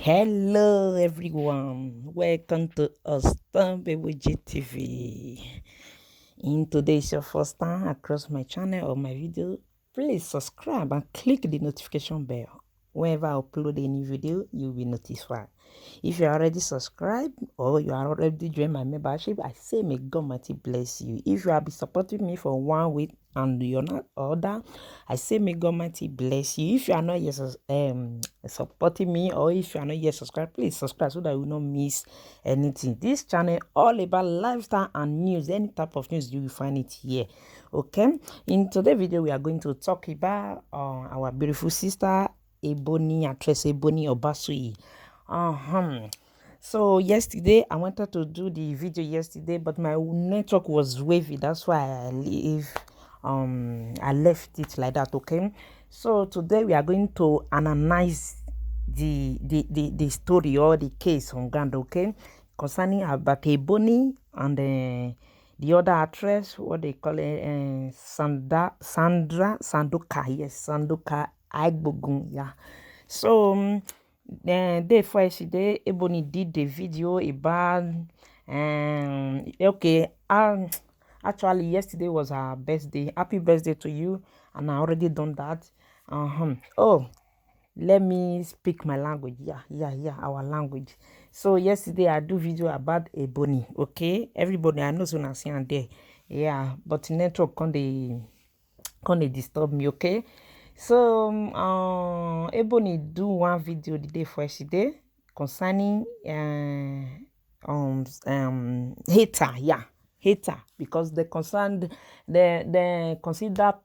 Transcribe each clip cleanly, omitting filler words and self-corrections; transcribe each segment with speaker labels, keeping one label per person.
Speaker 1: Hello everyone, welcome to Baby GTV. In today's your first time across my channel or my video, please subscribe and click the notification bell. Whenever I upload any video, you'll be notified. If you are already subscribed or you are already joined my membership, I say may God mighty bless you. If you have been supporting me for 1 week and you're not order, I say may God mighty bless you. If you are not yet supporting me, or if you are not yet subscribed, please subscribe so that you will not miss anything. This channel all about lifestyle and news. Any type of news you will find it here. Okay, in today's video we are going to talk about our beautiful sister Ebony, actress Ebony Obasui. So yesterday I wanted to do the video yesterday, but my network was wavy. That's why I left it like that. Okay, so today we are going to analyze the story or the case on ground, okay, concerning about Ebony and the other actress, what they call it, Sandra Sandoka. Yes, Sandoka Aigbogun. Yeah. So day for yesterday, Ebony did the video about okay. Actually, yesterday was her birthday. Happy birthday to you, and I already done that. Oh, let me speak my language. Yeah, our language. So yesterday I do video about Ebony. Okay, everybody I know so now see and there. Yeah, but network can't they disturb me. Okay. So Ebony do one video the day for yesterday concerning hater. Yeah, hater, because they consider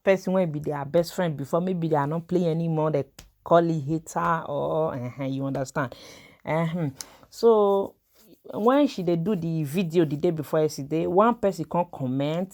Speaker 1: person when be their best friend before, maybe they are not playing anymore, they call it hater, or you understand. So when she they do the video the day before yesterday, one person can't comment.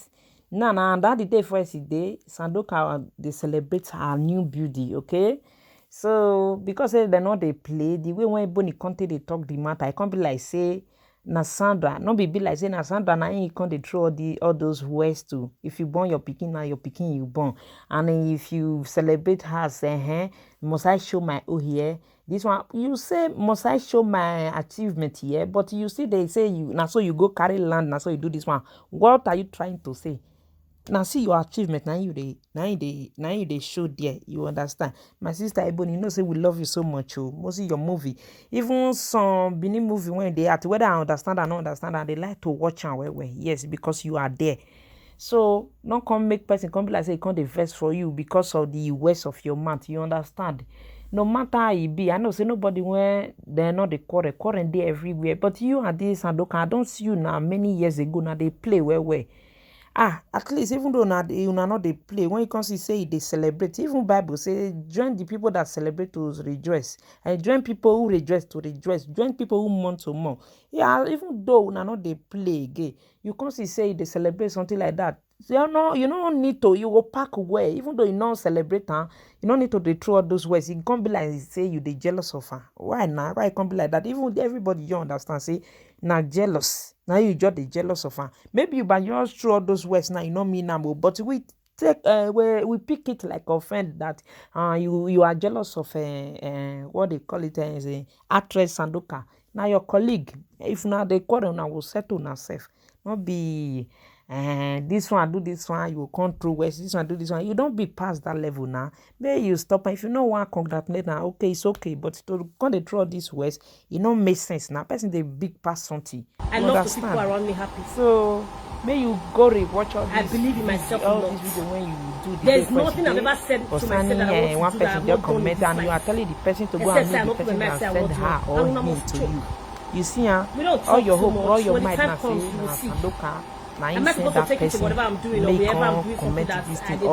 Speaker 1: That the day for yesterday, Sandoka they celebrate her new beauty. Okay, so because they know they play the way when Ebony Conte they talk the matter, I can't be like say na Sandra, no be like say na Sandra na you can't they throw all those words too. If you born your picking now, your picking you born, and if you celebrate her, say must I show my here? This one you say must I show my achievement here? But you see they say you now, so you go carry land now, so you do this one. What are you trying to say? Now see your achievement. Now you they show there. You understand? My sister Ebony, you know say we love you so much. Oh, mostly your movie, even some Benin movie when they at whether I understand or not understand, and they like to watch and well. Yes, because you are there. So not come make person come be like say can't invest for you because of the waste of your mouth. You understand? No matter how it be, I know say nobody when they're not the quarrel there everywhere. But you are this and I don't see you now many years ago. Now they play well. At least even though you not they play, when you can see say they celebrate, even Bible say join the people that celebrate to rejoice, and join people who rejoice to rejoice, join people who mourn to mourn. Yeah, even though not they play again, you can see say they celebrate something like that. So you don't need to, you will pack away, even though you not celebrate you don't need to dey throw all those words. It can't be like say you they jealous of her. Why now? Why it can't be like that? Even everybody you understand say now jealous. Now you just the jealous of her. Maybe you by just throw all those words now, you know me now, but we take we pick it like offend that you are jealous of what they call it as a actress Sandoka. Now your colleague, if now they quarrel now will settle yourself. Not be this one do this one, you come through west, this one do this one. You don't be past that level now. Maybe you stop, and if you know one congratulate now, okay, it's okay. But to come they throw this west, it don't make sense now. Person they big past something.
Speaker 2: I love to see people around me happy.
Speaker 1: So may you go watch all this.
Speaker 2: I believe in myself.
Speaker 1: All this video when you do the
Speaker 2: there's nothing I've ever said to myself that I want
Speaker 1: one
Speaker 2: to do
Speaker 1: person just comment and you are telling the person to go and meet the person and send her or him to you. You see, all your hope, all your might now say, Sandoka.
Speaker 2: I'm not supposed to take it to whatever I'm doing or wherever I'm doing something that I did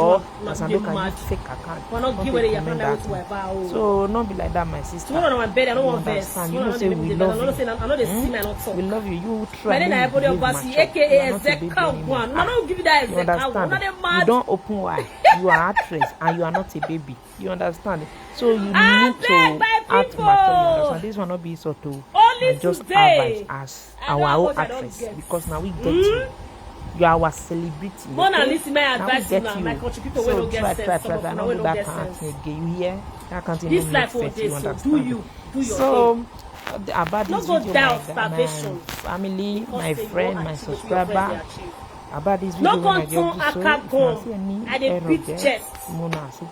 Speaker 2: not do much.
Speaker 1: Fake account.
Speaker 2: We're not giving it a
Speaker 1: so not be like that, my sister.
Speaker 2: You know, on my bed, I don't want verse.
Speaker 1: You know, say we love you.
Speaker 2: I know they see me not talk.
Speaker 1: We love you. You try.
Speaker 2: My name is Ebony Obasui, aka Ezeka one. I don't give you that Ezeka one.
Speaker 1: You don't open wide. You are actress and you are not a baby. You understand? So you need to act mature. You understand? This will not be so to just advise as our own actress, because now we get you. You are our celebrity.
Speaker 2: More than listen my advice now. My country people will not get sense.
Speaker 1: Some of them will not get sense. You hear? That can't
Speaker 2: this life for this. So do you. Do your
Speaker 1: so
Speaker 2: thing.
Speaker 1: about this
Speaker 2: go
Speaker 1: video,
Speaker 2: down
Speaker 1: my
Speaker 2: starvation.
Speaker 1: family, my
Speaker 2: Because
Speaker 1: friend, my subscriber. About this video,
Speaker 2: no
Speaker 1: when I
Speaker 2: go
Speaker 1: get
Speaker 2: turn
Speaker 1: this,
Speaker 2: Akagom. I dey beat chest.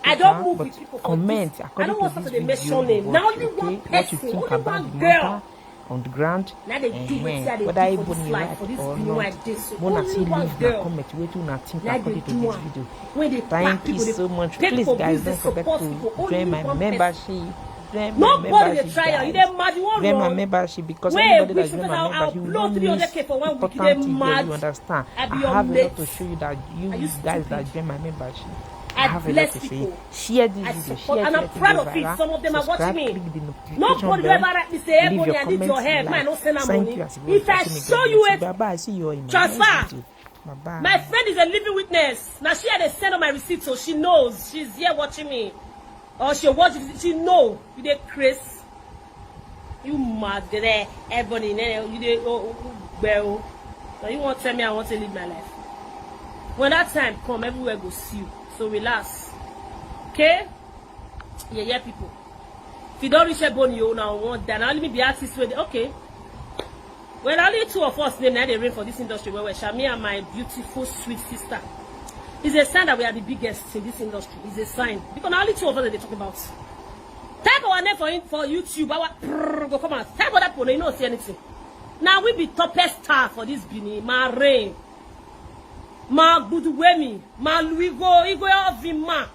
Speaker 2: I don't move with people.
Speaker 1: Comment
Speaker 2: I don't
Speaker 1: according
Speaker 2: want
Speaker 1: to
Speaker 2: to
Speaker 1: this
Speaker 2: mention
Speaker 1: video.
Speaker 2: name. Now only one
Speaker 1: What you
Speaker 2: person,
Speaker 1: think
Speaker 2: only
Speaker 1: about
Speaker 2: one
Speaker 1: the
Speaker 2: girl.
Speaker 1: matter on the ground?
Speaker 2: Now they do what
Speaker 1: Whether
Speaker 2: they do
Speaker 1: you
Speaker 2: for this life, for this video I did. So
Speaker 1: Mona
Speaker 2: only
Speaker 1: see
Speaker 2: one
Speaker 1: leave na
Speaker 2: girl.
Speaker 1: comment wetin una think
Speaker 2: Now
Speaker 1: according
Speaker 2: they
Speaker 1: to
Speaker 2: do
Speaker 1: this
Speaker 2: one.
Speaker 1: video.
Speaker 2: When they
Speaker 1: Thank you so much. Please guys, don't forget to join my membership.
Speaker 2: Nobody they try you. They mad. You want
Speaker 1: join my
Speaker 2: run.
Speaker 1: membership because
Speaker 2: Wait,
Speaker 1: anybody that
Speaker 2: which
Speaker 1: join
Speaker 2: because
Speaker 1: my
Speaker 2: I'll
Speaker 1: membership
Speaker 2: blow
Speaker 1: will
Speaker 2: 300K for one week.
Speaker 1: important
Speaker 2: They
Speaker 1: things
Speaker 2: mad.
Speaker 1: there, you understand.
Speaker 2: I
Speaker 1: I
Speaker 2: be your
Speaker 1: have a
Speaker 2: mate.
Speaker 1: lot to show you that you
Speaker 2: Are you
Speaker 1: guys
Speaker 2: stupid?
Speaker 1: that join my membership.
Speaker 2: I
Speaker 1: have a lot
Speaker 2: bless
Speaker 1: to say.
Speaker 2: people.
Speaker 1: Share this
Speaker 2: I
Speaker 1: video,
Speaker 2: support,
Speaker 1: share
Speaker 2: and
Speaker 1: it,
Speaker 2: I'm
Speaker 1: let it
Speaker 2: proud
Speaker 1: go
Speaker 2: of it.
Speaker 1: viral.
Speaker 2: Some of them are
Speaker 1: Subscribe,
Speaker 2: watching me.
Speaker 1: click the notification
Speaker 2: Nobody will
Speaker 1: bell,
Speaker 2: ever write me say, hey,
Speaker 1: leave
Speaker 2: money,
Speaker 1: your
Speaker 2: I need your
Speaker 1: comments,
Speaker 2: help. Man, don't send her
Speaker 1: Thank
Speaker 2: money.
Speaker 1: you as
Speaker 2: If I show you it,
Speaker 1: bye-bye. I see you all in my
Speaker 2: transfer.
Speaker 1: next video. Bye-bye.
Speaker 2: My friend is a living witness. Now she had a send on my receipt, so she knows. She's here watching me. Or she watch it, she know. You did Chris. You mad there, everybody. You did well. So you won't tell me I want to live my life. When that time come, everywhere go see you. So relax. Okay? Yeah, people. If you don't reach a bone, you now want that. Now let me be artist with okay. Well, only two of us name now they reign for this industry where Shami and my beautiful sweet sister. It's a sign that we are the biggest in this industry. It's a sign. Because only two of us that they talk about. Type our name for YouTube. Go come on. Type that one, you don't see anything. Now we be toppest star for this Bini. Ma Rain. Ma Buduwemi. Ma Luigo. Igo Ovima.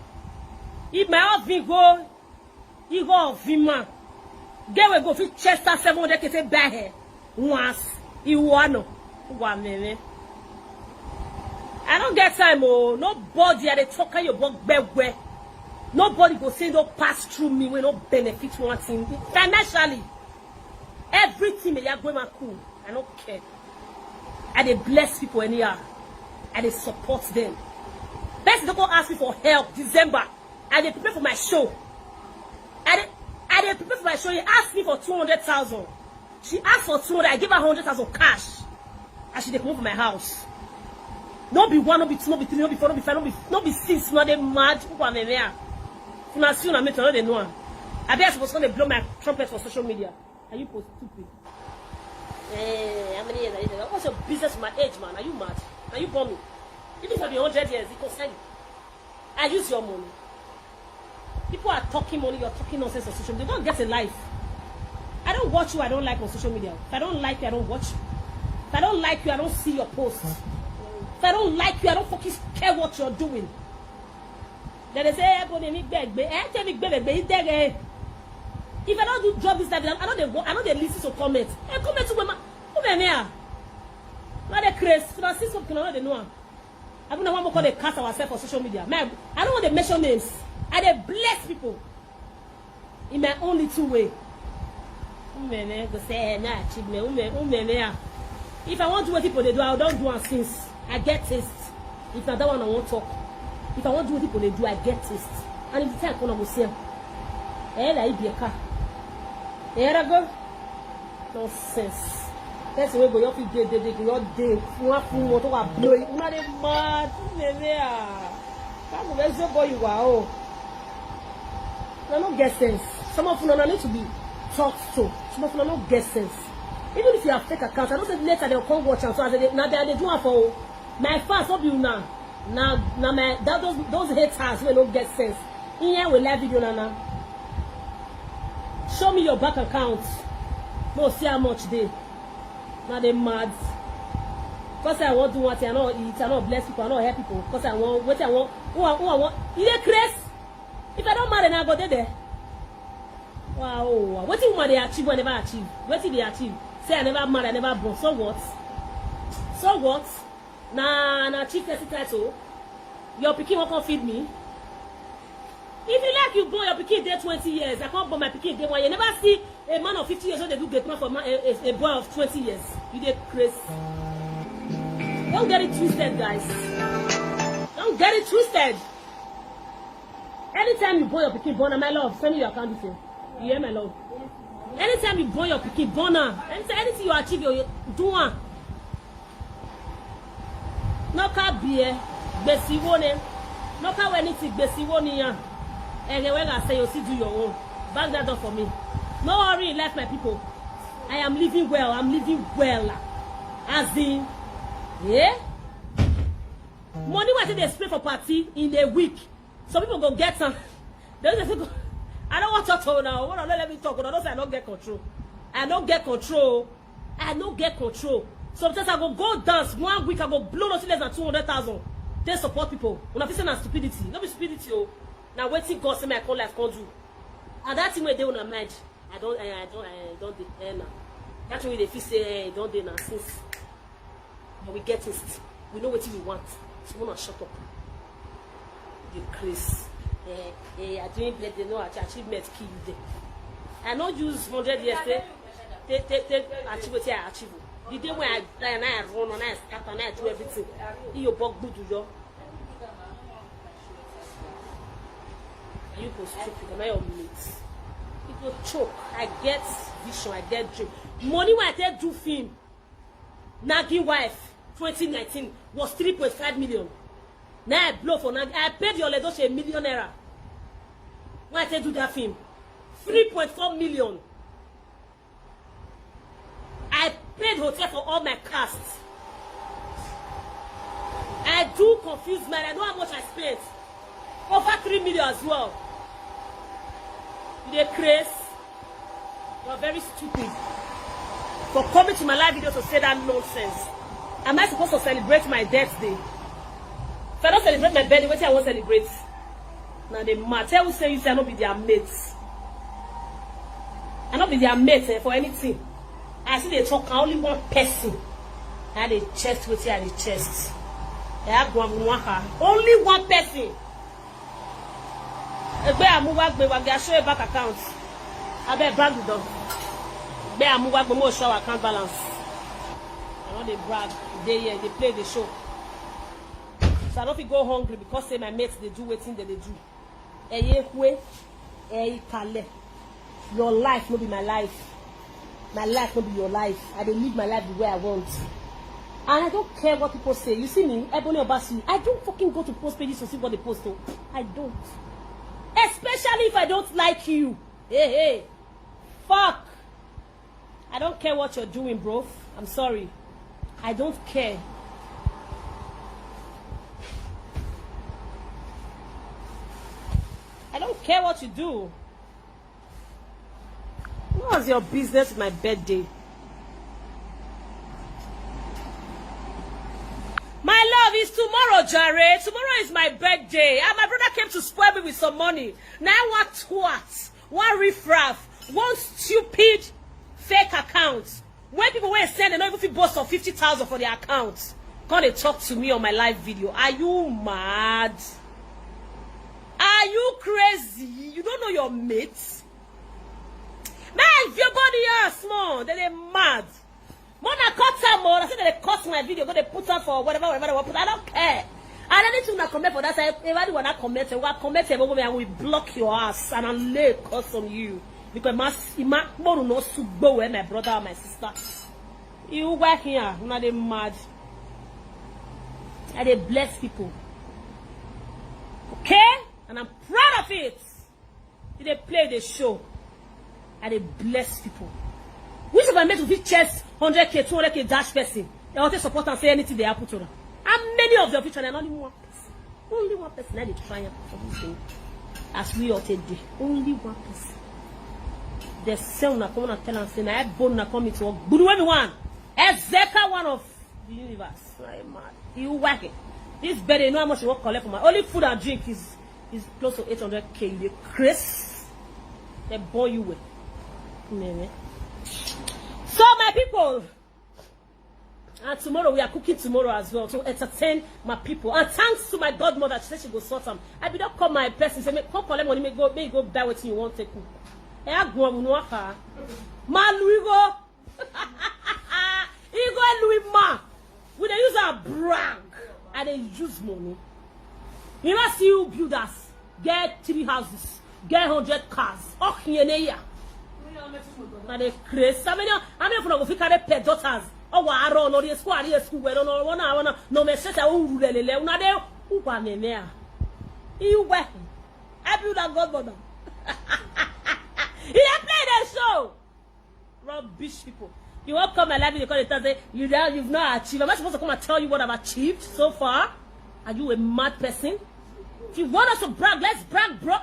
Speaker 2: Ima Ovigo. Igo Ovima. Get we go fit Chester 700 kete bahe. Once. Iwano. Uwamene. I don't get time, oh. Nobody at the talk of your book bedware. Nobody go say no pass through me when no benefit one thing. Financially. Everything me are going cool. I don't care. I dey bless people anyhow. I dey support them. Best don't go ask me for help. December. I dey prepare for my show. I dey prepare for my show. He asked me for 200,000. She asked for 200. I give her 100,000 cash. And she dey come for my house. No be one, no be two, no be three, no be four, no be five, no be six. No, they mad. Who are they? Una see una me tell they know. I be supposed to blow my trumpet for social media. Are you stupid? How many years are you there? What's your business with my age, man? Are you mad? Are you bumming? Even if I be 100 years, it concern you. I use your money. People are talking money, you're talking nonsense on social media. They don't get a life. I don't watch you, I don't like on social media. If I don't like you, I don't watch you. If I don't like you, I don't see your posts. If I don't like you, I don't fucking care what you're doing. Then they say, if I don't do job this time, I know they listen to comments. Comment to women. Who they near? Not the craze. So I see something I know they know. I don't know what we call they cast ourselves on social media. Man, I don't want to mention names. I they bless people in my own little way. If I want to do what people they do, I don't do it since I get taste. If not that one I won't talk. If I want to do what people they do, I get taste. And if the time come, I will say, I be a car. Here I go. Nonsense. That's the way go. You feel dead. You dead. You want to blow it. You not mad. That's the boy you are. I don't get sense. Some of you don't need to be talked to. Some of you don't get sense. Even if you have fake accounts, I don't say later they'll come watch and so as they now they do it for my fans. What do you now? Now my those haters will don't get sense. In here we live video now. Show me your bank account. No, see how much they. Now they mad. Because I want to do what I know eat, I know bless people, I know help people. Because I want what I want. Who I want. You dey crazy? If I don't marry now, I go there. Wow. What do they achieve when never achieve? What did they achieve? Say I never married, I never born. So what? So what? Nah, chief title. Your pikin won't come feed me. If you like, you born your pikin there 20 years. I can't born my pikin there 1 year. You never see a man of 50 years when they do get man for a boy of 20 years. You get crazy. Don't get it twisted, guys. Don't get it twisted. Anytime you born your pikin, born my love, send me your account detail. You hear my love? Anytime you born your pikin, born her. Anything you achieve, you do one. No ka beer, besi wone. No ka anything, besi wone ya. And when I say you see do your own. Back that door for me. No worry, left my people. I am living well. I'm living well. As in, yeah. Money what they spray for party in a week. Some people go get some. I don't want to talk now. Let me talk. I don't say I don't get control. I don't get control. I don't get control. Sometimes I go dance 1 week. I go blow no less than 200,000. They support people. When I feel saying stupidity, not be stupidity. Oh, now waiting God say my call life can't do. And that thing where they wanna mind. I don't depend now. That's why they feel say don't they now since. But we get it. We know what we want. So we not shut up. The Chris. I doing let them know achievement kill them. I not use 100 years they achieve what I achieve. The day when I die and I run and I start and I do everything. You bug good to you. You go stupid, am I your mates? You go choke. I get vision, I get dream. Money when I tell do film. Nagi wife 2019 was 3.5 million. Now I blow for Nagi. I paid your Ledoche a millionaire. When I tell do that film, 3.4 million. I paid hotel for all my casts. I do confuse man. I know how much I spent. Over 3 million as well. You crazy. You are very stupid. For coming to my live video to say that nonsense. Am I supposed to celebrate my death day? If I don't celebrate my birthday, what I won't celebrate? Now the matter will say you say I not be their mates. I not be their mates for anything. I see they talk only one person. I had a chest with you and the chest. I have only one person. I show you bank account. I bet brag with them. I move show account balance. I know they brag. They play the show. So I don't feel go hungry because say my mates they do waiting that they do. Your life will be my life. My life will be your life. I don't live my life the way I want. And I don't care what people say. You see me, Ebony Obasi. I don't fucking go to post pages to see what they post. I don't. Especially if I don't like you. Hey. Fuck. I don't care what you're doing, bro. I'm sorry. I don't care. I don't care what you do. What's your business with my birthday? My love is tomorrow, Jared. Tomorrow is my birthday. And my brother came to spoil me with some money. Now one twat, one riffraff, one stupid fake account. When people were saying they don't even boast of 50,000 for their account. Come and talk to me on my live video. Are you mad? Are you crazy? You don't know your mates? Man, if your body is small, then they're mad. More than cut some more. I said they cut my video, go they put up for whatever they want. I don't care. And anything that comment for that, everybody wanna comment, and we block your ass and I'll lay a curse on you. Because my brother and my sister. You work here, not they mad. And they bless people. Okay? And I'm proud of it. They play the show. And they bless people. Which of I met with chest 100k, 200k dash person? They want to support and say anything they happen to them. And many of them feature and only one person. Only one person that they triumph for this thing. As we all today. Only one person. The cell na come and tell and say, I bone na come to work. But everyone, Ezeka one of the universe. I'm mad. You work it. This better, you know how much you work collect for my only food and drink is close to 800k. You Chris, they born you with. So my people, and tomorrow we are cooking tomorrow as well to entertain my people. And thanks to my godmother, she said she go sort them. I be not call my person say, come collect money, may go buy what you want to cook. I go on Ma Louis go. He go Louis ma. We they use our brag and they use money. You know see you builders get 3 houses, get 100 cars. Okay, na they crazy. I mean, for go carry pet daughters. Oh, I run no the school. We don't know one. No me say who lele. Una dey who pa me me. You work. I build that godmother. He play the show. Wrong. rubbish people. You won't come and live in the corner and say, you've not achieved. Am I supposed to come and tell you what I've achieved so far? Are you a mad person? If you want us to brag, let's brag, bro.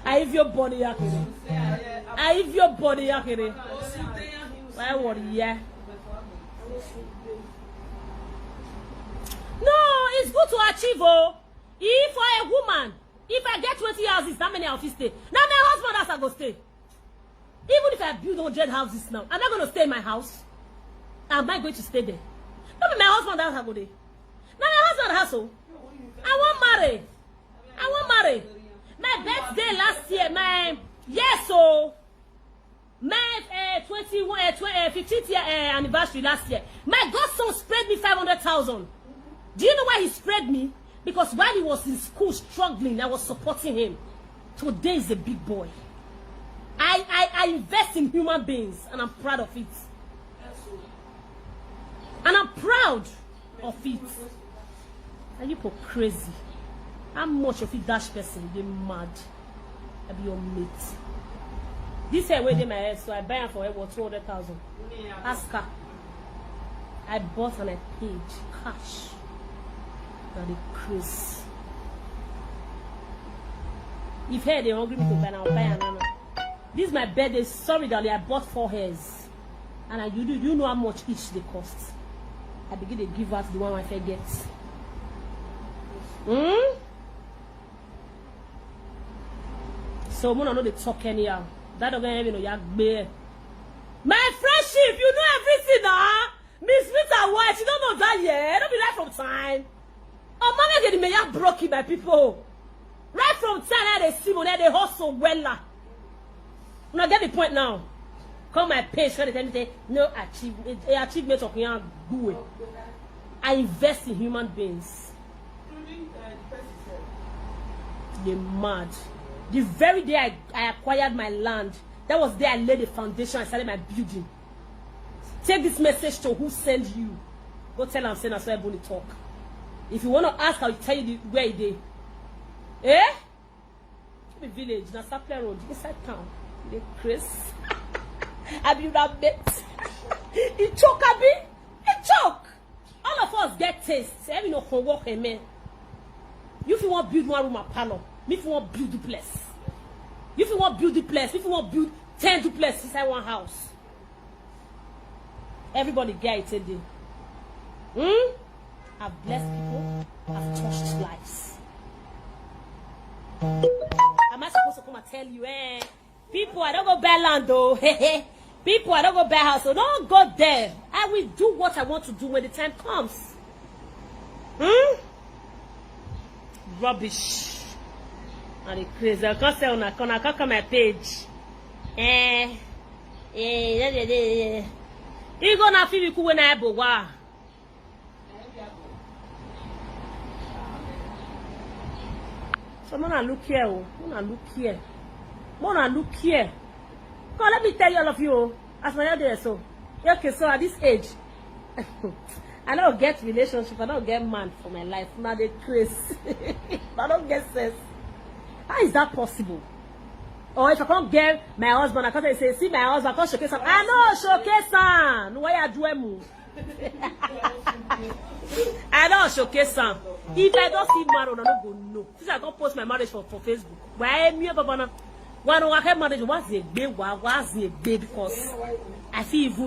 Speaker 2: I have your body, yakere. I have your body, yakere. Why would yeah? No, it's good to achieve. Oh, if for a woman, if I get 20 houses, how many houses stay? Now my husband has to go stay. Even if I build 100 houses now, I'm not going to stay in my house. Am I going to stay there? Not my husband has to go there. Now my husband has to. I won't marry. I won't marry. My birthday last year, my my 15th year anniversary last year, my godson spread me 500,000. Do you know why he spread me? Because while he was in school struggling, I was supporting him. Today is a big boy. I invest in human beings, and I'm proud of it. And I'm proud of it. Are you crazy? How much of it dash person? They mad. I be your mate. This hair where they my head, so I buy her for her 200,000. Ask her. I bought and I paid cash. Now they crazy. If hair they hungry me to buy, I'll buy another. This is my birthday. Sorry, darling, I bought 4 hairs. And you know how much each they cost. I begin to give out the one my fair gets. So I know they talk anyhow. That don't get know yak bear. My friendship, you know everything now. Miss Rita White, you don't know that yet. Don't be right from time. Oh, mama get me yak broken by people. Right from time they see when they hustle well. Now get the point now. Come my page when they tell me no achievement of young good. I invest in human beings. You're mad. The very day I acquired my land, that was the day I laid the foundation and started my building. Take this message to who sent you. Go tell them saying I saw everybody talk. If you want to ask, I'll tell you where it is. Eh? The village, na Sapler Road, inside town. The Chris. I be that bit. It choke, Abby. It choke. All of us get taste. Every no can walk a man. You if you want build 1 room and parlor. Me if you want build the place. If you want build the place. If you want build 10 duplex inside one house. Everybody get it today. I've blessed people. I've touched lives. Am I supposed to come and tell you, people, I don't go buy land though. People, I don't go buy house. So don't go there. I will do what I want to do when the time comes. Rubbish. And the crazy. I can't say on a corner. I can't come my page. You gonna feel cool when I go. So Mona look here, Mona look here. Mona look here. Come, let me tell you all of you, as my other so. Okay, so at this age, I don't get relationship, I don't get man for my life. Now they crazy. I don't get sense. How is that possible? Or if I can't get my husband, I can't say, see my husband, I can't showcase him. I know, showcase him. Why are you doing? I don't showcase him. If I don't see marriage, I don't go no. Since I don't post my marriage for Facebook. Why am I Baba? Why don't I have marriage? What's a baby? What's a baby? Because I feel evil.